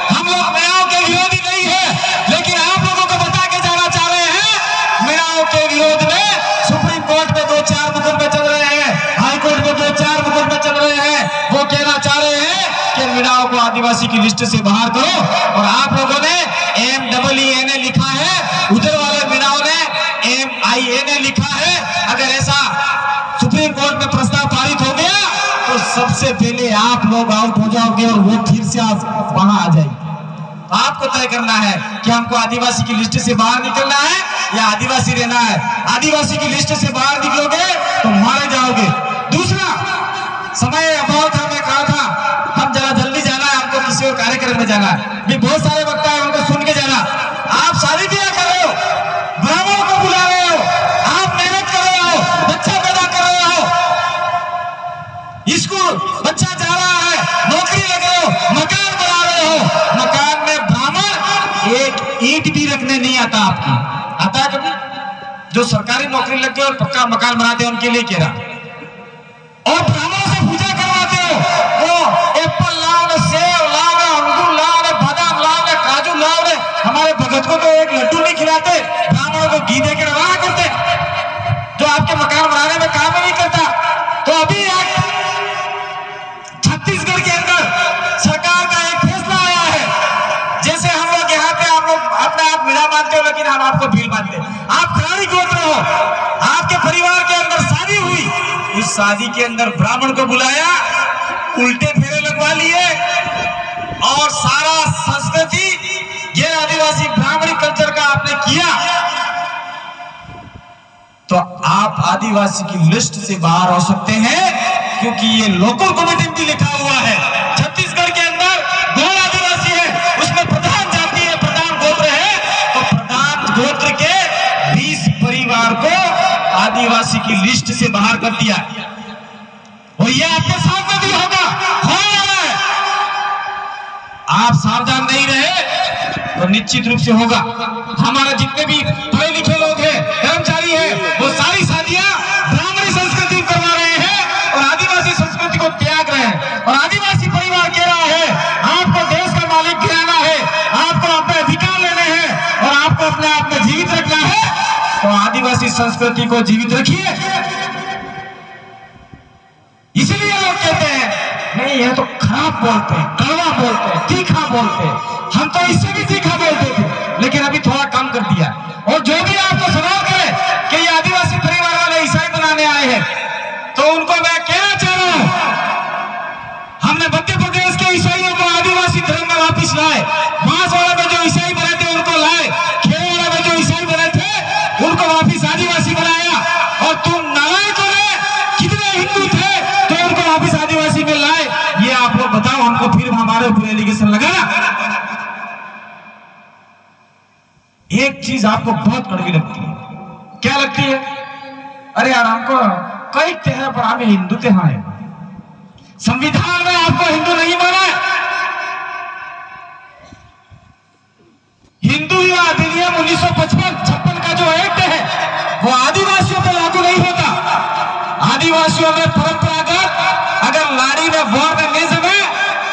हम लोग मीणाओं के विरोधी नहीं है, लेकिन आप लोगों को बता के जाना चाह रहे हैं मीणाओं के विरोध में सुप्रीम कोर्ट में 2-4 मुकदमे चल रहे हैं, हाई कोर्ट में 2-4 मुकदमे चल रहे हैं। वो कहना चाह रहे हैं कि मीणाओं को आदिवासी की लिस्ट से बाहर करो, और आप लोगों ने MEENA लिखा है, उधर वाले मीणाओं ने MINA लिखा है। अगर ऐसा सुप्रीम कोर्ट में प्रस्ताव पारित हो गया तो सबसे पहले आप लोग आउट हो जाओगे और वो फिर से आप वहां आ जाएंगे। तो आपको तय करना है कि हमको आदिवासी की लिस्ट से बाहर निकलना है या आदिवासी रहना है। आदिवासी की लिस्ट से बाहर निकलोगे तो मारे जाओगे। दूसरा, समय अभाव था, मैं कहा था हम जरा जल्दी जाना है, हमको किसी और कार्यक्रम में जाना है, भी बहुत सारे वक्त है उनको सुन के जाना। आप शादी ब्याह कर रहे हो, ब्राह्मणों को बुला रहे हो, आप मेहनत कर रहे हो, बच्चा पैदा कर रहे हो, स्कूल बच्चा जा रहा है, नौकरी लग रहे हो, मकान बना रहे हो, मकान में ब्राह्मण एक ईंट भी रखने नहीं आता। आपकी आता है कभी? जो सरकारी नौकरी लग गए और पक्का मकान बनाते हैं उनके लिए कह रहा। और ब्राह्मणों से पूजा करवाते हो, वो एप्पल लाओ ने, सेब लाओ ने, अंगूर लाओ ने, बादाम लाओ ने, काजू लाओ ने। हमारे भगत को तो एक लड्डू नहीं खिलाते, ब्राह्मणों को घी दे के रवाना करते। हो, आपके परिवार के अंदर शादी हुई, उस शादी के अंदर ब्राह्मण को बुलाया, उल्टे फेरे लगवा लिए और सारा संस्कृति ये आदिवासी ब्राह्मणी कल्चर का आपने किया, तो आप आदिवासी की लिस्ट से बाहर हो सकते हैं, क्योंकि ये लोकल कमेटी में भी लिखा हुआ है। छत्तीसगढ़ के अंदर 2 आदिवासी है, उसमें प्रधान जाति है, प्रधान गोत्र है, तो प्रधान गोत्र के 20 परिवार को आदिवासी की लिस्ट से बाहर कर दिया और ये आपके साथ में भी होगा, होने वाला है। आप सावधान नहीं रहे तो निश्चित रूप से होगा। हमारा जितने भी पढ़े लिखे लोग हैं, कर्मचारी हैं, वो सारी शादियां ब्राह्मणी संस्कृति करवा रहे हैं और आदिवासी संस्कृति को त्याग रहे हैं। और आदिवासी परिवार कह रहा है आपको देश का मालिक गिराना है, आपको अपने अधिकार लेने हैं और आपको अपने आप में जीवित रखना है, तो आदिवासी संस्कृति को जीवित रखिए। इसलिए लोग कहते हैं नहीं, यह तो खराब बोलते हैं, कड़वा बोलते हैं, तीखा बोलते हैं। हम तो इससे भी तीखा बोलते थे, लेकिन अभी थोड़ा कम कर दिया। और जो भी आपको सवाल करे कि ये आदिवासी परिवार वाले ईसाई बनाने आए हैं, तो उनको मैं कहना चाह रहा हूं, हमने मध्य प्रदेश के ईसाइयों को आदिवासी धर्म में वापिस लाए। बांसवाड़ा में जो ईसाई बने थे उनको लाए, खेलवाड़ा में जो ईसाई बने थे उनको वापिस आदिवासी बनाया। और तुम नालायकों ने कितने हिंदू थे तो उनको वापिस आदिवासी में लाए। ये आप लोग बताओ हमको, फिर हमारे ऊपर एलिगेशन लगाना। एक चीज आपको बहुत कड़वी लगती है, क्या लगती है? अरे यार, हमको कई तेहरा पर हमें हिंदू त्यौहार है, संविधान में आपको हिंदू नहीं माना है। हिंदू विवाह अधिनियम 1956 का जो एक्ट है वो आदिवासियों पर लागू नहीं होता। आदिवासियों में परंपरागत अगर लाड़ी में वोर में नहीं जमे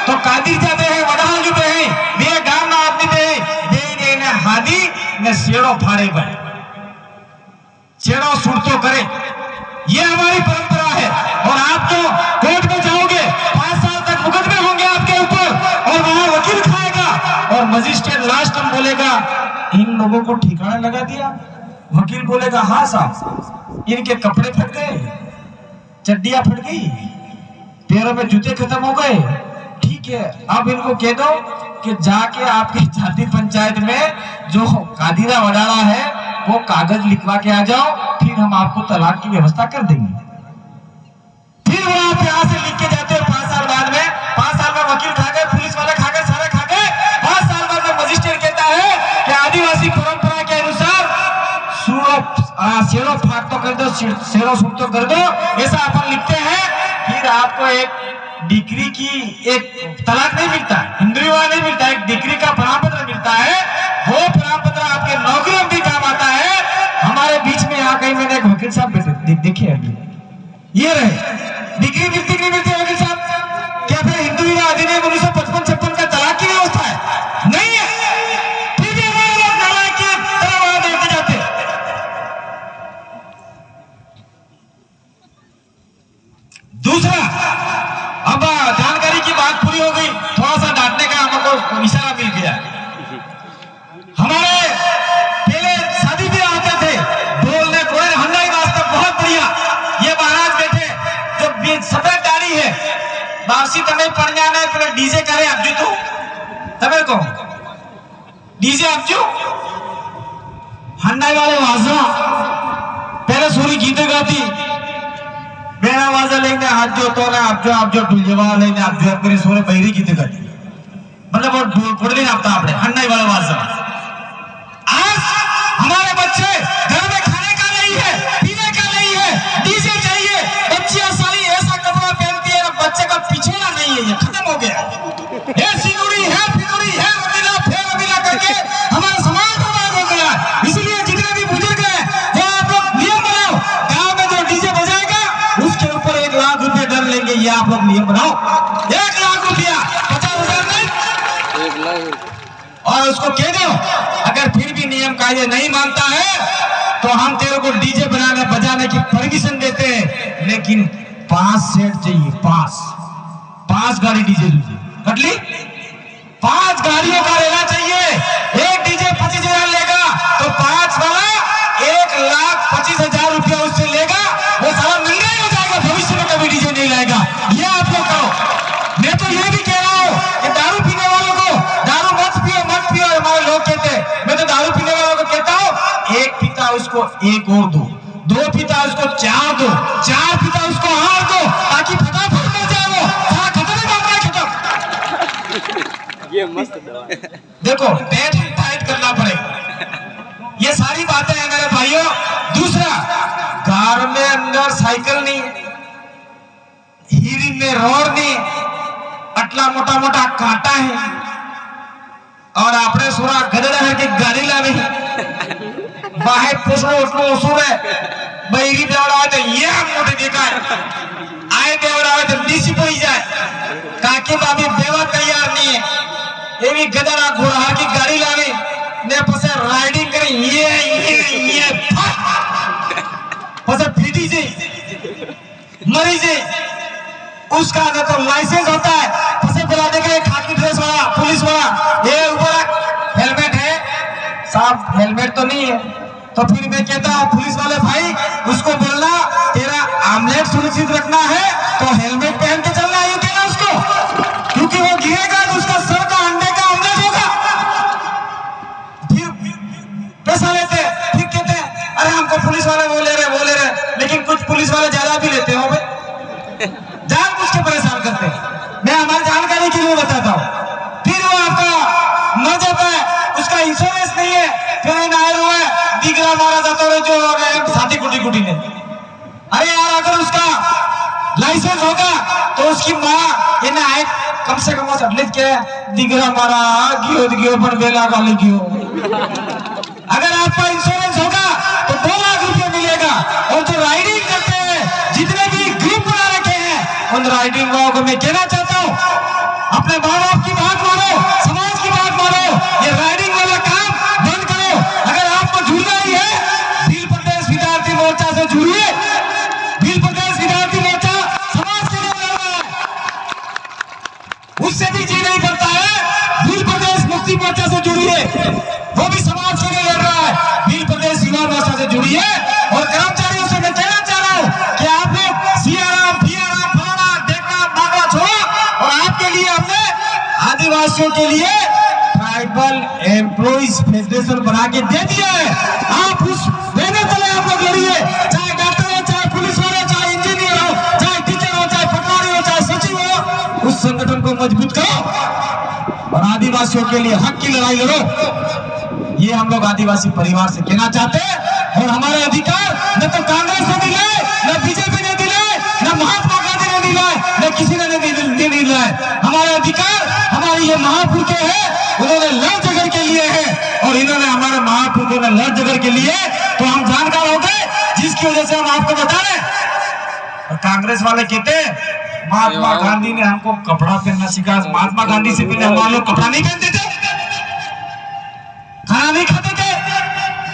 तो कादिर जाते हैं, वडाल जुटे हैं, वे गांव ना आदमी थे, दे ने हादी ने शेड़ो फाड़े बने, शेड़ो सुरतो करे, ये हमारी परंपरा है। और आप जो कोर्ट में जाओगे 5 साल तक मुकदमे होंगे आपके ऊपर और वहां वकील खाएगा और मजिस्ट्रेट लास्ट में बोलेगा इन लोगों को ठिकाना लगा दिया। वकील बोलेगा हाँ साहब, इनके कपड़े फट गए, चड्डियां फट गई, पैरों में जूते खत्म हो गए, ठीक है, अब इनको कह दो कि जाके आपकी जाति पंचायत में जो कादिरा वडाला है वो कागज लिखवा के आ जाओ, फिर हम आपको तलाक की व्यवस्था कर देंगे। फिर वो आप यहाँ से लिख के जाते हो 5 साल बाद में, 5 साल में वकील खा गए, पुलिस वाले खा गए, सारे खा गए। 5 साल बाद में मजिस्ट्रेट कहता है कि आदिवासी परंपरा के अनुसार शेरो फाड़ तो कर दो, शेरो सूट तो कर दो, ऐसा अपन लिखते हैं। फिर आपको एक डिग्री की एक तलाक नहीं मिलता, हिंदू विवाह नहीं मिलता, एक डिग्री का प्रमाण पत्र मिलता है। वो प्रमाण पत्र आपके नौकरियों में भी काम आता है। हमारे बीच में यहाँ कहीं मैंने एक वकील साहब बैठे देखिए, अभी ये रहे, डिग्री मिलती नहीं मिलती वकील साहब? क्या फिर हिंदू विवाह अधिनियम 1955-56 का तलाक की व्यवस्था है? नहीं है। फिर भी हमारे लोग नालायक की तरह वहां दौड़ते जाते। दूसरा, अब जानकारी की बात पूरी हो गई, थोड़ा सा डांटने का हमको इशारा मिल गया। हमारे पहले शादी ब्याह होते थे, बोलने कोई हल्लाई वास्ता बहुत बढ़िया। ये महाराज बैठे जो सफेद गाड़ी है, बासी तमें पड़ जाना है, पहले डीजे करे अब्जू तू तमें को डीजे अब्जू हंडाई वाले वाजा पहले सूरी गीते गाती, बेड़ा वाजा लेने हाथ जो तो ना आप जो डुलजवा लेने आप जो मेरे सोरे बहरी गीते गाती, मतलब वो पड़ने आपता आपने हंडाई वाला वाजा। आज हमारे बच्चे घर में खाने का नहीं है, पीने का नहीं है, डीजे चाहिए। बच्चियां सारी ऐसा कपड़ा पहनती है, बच्चे का पिछोड़ा नहीं है, ये खत्म हो गया। ये सिंदूरी है, फिदूरी है, रमीला फेर रमीला करके हमारा समाज बर्बाद हो गया। इसलिए जितने भी बुजुर्ग हैं वो आप लोग नियम बनाओ, गांव में जो डीजे बजाएगा उसके ऊपर 1 लाख रुपए डर लेंगे, ये आप लोग नियम बनाओ। 1 लाख रुपया, 50,000 नहीं, 1 लाख। और उसको कह दो अगर फिर भी नियम कायदे नहीं मानता है तो हम तेरे को डीजे बनाने बजाने की परमिशन देते हैं, लेकिन 5 सेट चाहिए, 5 गाड़ी डीजे कट ली, 5 गाड़ियों का लेना चाहिए। एक डीजे 25,000 लेगा तो 5 वाला 1,25,000 एक और दो, दो पिता उसको चार दो, चार पिता उसको हार दो, ताकि फटाफट मर जाए वो, सारा खत्म ही मामला खत्म। ये मस्त दवा। देखो डेट टाइट करना पड़ेगा, ये सारी बातें हैं मेरे भाइयों। दूसरा, कार में अंदर साइकिल नहीं, हीरी में रोड नहीं, अटला मोटा मोटा कांटा है और आपने सुना गदड़ा है कि गाड़ी ला नहीं बाहे पुसलो उठलो उसूर है बैरी देवड़ा तो ये मोटे देखा है आए देवड़ा तो डीसी पोई जाए काके बाबी बेवा तैयार नहीं है, ये भी गदड़ा घोड़ा की गाड़ी लावे ने पसे राइडिंग करे ये पसे फीटी से मरी से उसका ना तो लाइसेंस होता है, पसे बुला देंगे खाकी ड्रेस वाला पुलिस वाला, ये ऊपर हेलमेट है साहब, हेलमेट तो नहीं है। तो फिर मैं कहता हूँ पुलिस वाले भाई उसको बोलना तेरा आमलेट सुरक्षित रखना है तो हेलमेट पहन के चलना है, कहना उसको, क्योंकि वो गिरेगा तो उसका सर का अंडे का आमलेट होगा। फिर पैसा लेते, फिर कहते अरे हमको पुलिस वाले वो ले रहे, लेकिन कुछ पुलिस वाले ज्यादा भी लेते हो भाई, जानबूझ के परेशान करते हैं। मैं हमारी जानकारी के लिए बताता हूँ। फिर वो आपका मर जाता है, उसका इंश्योरेंस नहीं है, फिर नायर हुआ दिगरा मारा जाता है जो साथी कुटी ने। अरे यार अगर उसका लाइसेंस होगा तो उसकी माँ ये ना आए कम से कम अटलीस्ट क्या दिगरा मारा गियो पर बेला गाली गियो। अगर आपका इंश्योरेंस होगा तो 2 लाख रुपए मिलेगा। और जो राइडिंग करते हैं जितने भी ग्रुप बना रखे हैं उन राइडिंग वालों को मैं कहना चाहता हूँ अपने माँ बाप की बात मानो, समाज की बात मानो, ये राइडिंग वाला काम बंद करो। अगर आपको जुड़ना ही है भील प्रदेश विद्यार्थी मोर्चा से जुड़िए, भील प्रदेश विद्यार्थी मोर्चा समाज के लिए लड़ रहा है, उससे भी जी नहीं करता है। भील प्रदेश मुक्ति मोर्चा से जुड़िए, वो भी समाज के लिए लड़ रहा है। भील प्रदेश युवा मोर्चा से जुड़िए। और कर्मचारियों से मैं कहना चाह रहा हूँ कि आप लोग सियाराम फलाना देखना मांगना छोड़ो और आपके लिए हमने आदिवासियों के लिए ट्राइबल एम्प्लॉइज फेडरेशन बना के दे दिया है। आप उस बैनर तले आप लोग लड़िए, चाहे डॉक्टर हो, चाहे पुलिस वाले, चाहे इंजीनियर हो, चाहे टीचर हो, चाहे पटवारी हो, चाहे सचिव हो, उस संगठन को मजबूत करो और आदिवासियों के लिए हक की लड़ाई लड़ो। ये हम लोग आदिवासी परिवार से कहना चाहते हैं। और हमारे अधिकार न तो कांग्रेस ने दिलाए, न बीजेपी ने दिलाए, न महात्मा गांधी ने दिलाए, न किसी ने नहीं दिलाए। हमारे अधिकार हमारे ये महापुरुष हैं, उन्होंने लड़ झगड़ के लिए है और इन्होंने हमारे महापुरुषों ने लड़ झगड़ के लिए तो हम जानकार हो गए, जिसकी वजह से हम आपको बता रहे। और कांग्रेस वाले कहते हैं महात्मा गांधी ने हमको कपड़ा पहनना सिखाया। महात्मा गांधी से पहले हमारे लोग कपड़ा नहीं पहनते थे, खाना नहीं खाते थे।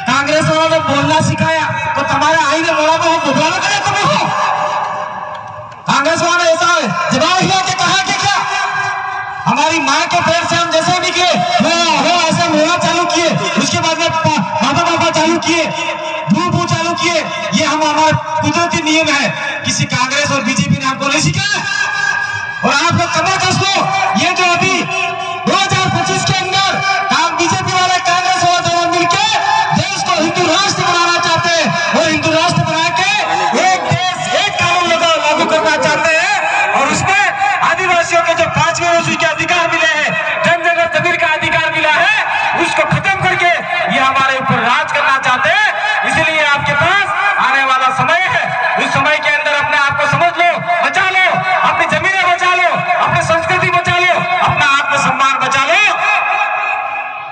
कांग्रेस वालों ने बोलना सिखाया तो तुम्हारे आई ने बोला तो हम बोला करे तुम हो। कांग्रेस वाले ऐसा जवाब हिला के कहा कि क्या हमारी माँ के पेट से हम जैसे निकले हो ऐसा बोलना चालू किए, उसके बाद में बाबा चालू किए, भू चालू किए। ये हम हमारे कुदरती नियम है, किसी कांग्रेस और बीजेपी ने हमको नहीं सिखाया। और आप लोग कमर कस लो, ये जो अभी 2025 के अंदर बीजेपी वाले कांग्रेस वाले दोनों मिलकर देश को हिंदू राष्ट्र बनाना चाहते हैं और हिंदू राष्ट्र बना के एक देश एक कानून लागू करना चाहते हैं। और उसमें आदिवासियों के जो 5वें अनुसूची के अधिकार मिले हैं, जनगणना जमीन का अधिकार मिला है, उसको खत्म करके ये हमारे ऊपर राज करना चाहते हैं। इसलिए आपके पास आने वाला समय है, उस समय के अंदर अपने आप को समझ लो, बचा लो, अपनी जमीनें बचा लो, अपनी संस्कृति बचा लो, अपना आत्मसम्मान बचा लो,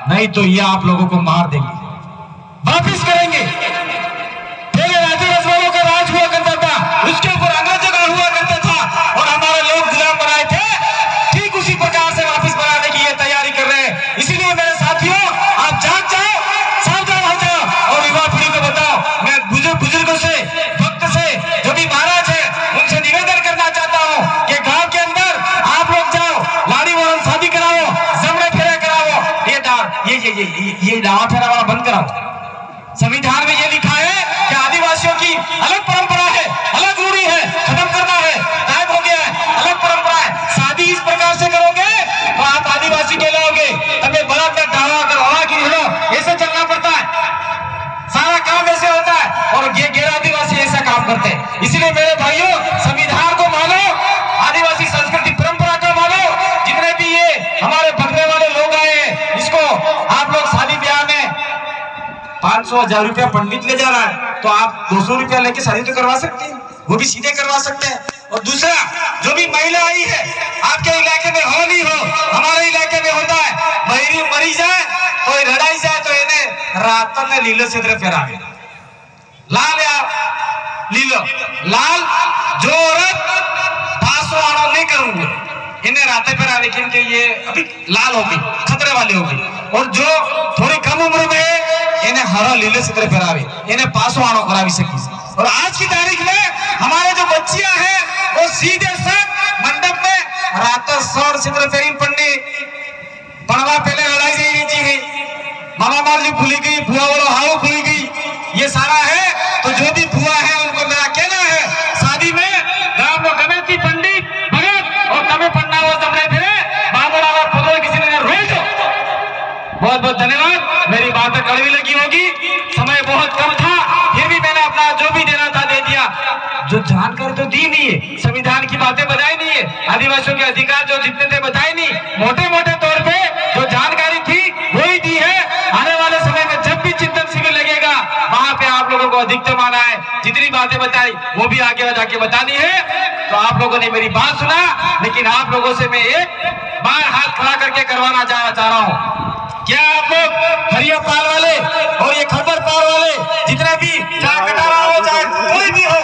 नहीं तो ये आप लोगों को मार देंगे, वापिस करेंगे। पहले राजवंश वालों का राज हुआ करता था, उसके ऊपर अंग्रेजों का हुआ करता था और हमारे लोग गुलाम बनाए थे, ठीक उसी प्रकार से वापिस बनाने की ये तैयारी कर रहे हैं। इसीलिए मेरे साथियों आप जाग जाओ, सावधान हो जाओ और युवा पीढ़ी को बताओ। मैं बुजुर्गों से, भक्त से, जो भी महाराज है उनसे निवेदन करना चाहता हूँ कि गांव के अंदर आप लोग जाओ, लाड़ी वालन शादी कराओ, जमने फेरे कराओ, ये दावा फेरा वाला बंद कराओ। संविधान में ये 500-1000 रुपया पंडित ले जा रहा है, तो आप 200 रुपया लेके शादी तो करवा सकते हैं, वो भी सीधे करवा सकते हैं। और दूसरा, जो भी महिला आई है, आपके इलाके में हो नहीं हो, हमारे इलाके में होता है, बहरी मरी जाए तो लड़ाई जाए तो इन्हें रातन ने लीलो सिद्र फेरावे, लाल या लीलो लाल, जो औरत 500 आड़ो नहीं करूंगे इन्हें रातें पर आवे, क्योंकि ये अभी लाल होगी, खतरे वाली होगी, और जो थोड़ी कम उम्र में है इन्हें हरा लीले सिद्र फेरावे, इन्हें 500 आड़ो करावी सकी। और आज की तारीख में हमारे जो बच्चियां हैं वो सीधे सब मंडप में रात सौर सिद्र फेरी पढ़ने पढ़वा पहले लड़ाई जाई जी है, मामा मार जो भूली गई, बुआ वालों हाउ भूली गई, ये सारा है। तो जो भी बुआ है उनको मेरा कहना है, शादी में गांव में गमे थी पंडित भगत और तमे पन्ना वो जमने फिरे बाबरा और पुत्र किसी ने रोई दो। बहुत बहुत धन्यवाद। मेरी बात कड़वी लगी होगी, समय बहुत कम था, फिर भी मैंने अपना जो भी देना था दे दिया। जो जानकारी तो दी नहीं है, संविधान की बातें बताई नहीं है, आदिवासियों के अधिकार जो जितने थे बताए नहीं, मोटे मोटे तौर पे जो जानकारी थी वही दी है। आने वाले समय में जब भी चिंतन शिविर लगेगा वहां पे आप लोगों को अधिकतम आना है, जितनी बातें बताई वो भी आगे जाके बतानी है। तो आप लोगों ने मेरी बात सुना, लेकिन आप लोगों से मैं एक बार हाथ खड़ा करके करवाना चाह रहा हूँ, क्या आप लोग हरिया पाल वाले और ये खबर पाल वाले जितने भी, चाहे कटारा हो चाहे कोई भी हो,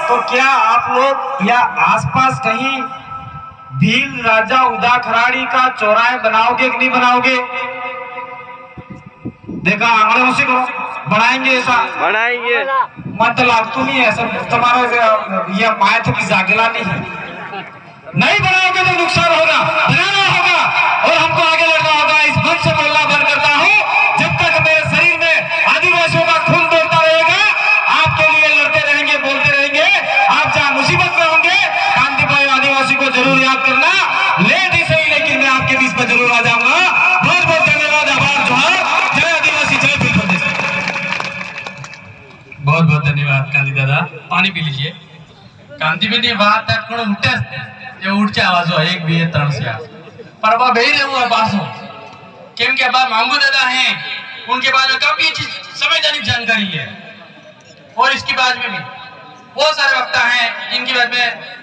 तो क्या आप लोग या आसपास कहीं भील राजा उदा खराड़ी का चौराहे बनाओगे कि नहीं बनाओगे? देखा आंकड़ों से करो, बढ़ाएंगे, ऐसा बढ़ाएंगे मत लाग तो नहीं है सब तुम्हारा, ये मायत की जागला नहीं है, नहीं बनाओगे तो नुकसान होगा, बनाना होगा और हमको आगे लड़ना होगा। इस मंच से बोलना बंद करता हूँ, जब तक मेरे शरीर में आदिवासियों का खून दौड़ता रहेगा, आपके लिए लड़ते रहेंगे, बोलते रहेंगे। आप चाहे मुसीबत में होंगे, कांति भाई आदिवासी को जरूर याद करना, लेट ही सही लेकिन मैं आपके बीच में जरूर आ जाऊंगा। बहुत बहुत धन्यवाद, आभार, जोहार, जय आदिवासी, जय भील प्रदेश। बहुत बहुत धन्यवाद कांति दादा, पानी पी लीजिए। कांति बेटी बात थोड़ा उठे, ये उठ के आवाज हो एक भी है तरण से पर अब भेज रहे हूँ पासों केम के बाद मांगू दादा हैं, उनके बारे में काफी अच्छी संवैधानिक जानकारी है, और इसके बाद में भी बहुत सारे वक्ता हैं जिनके बाद में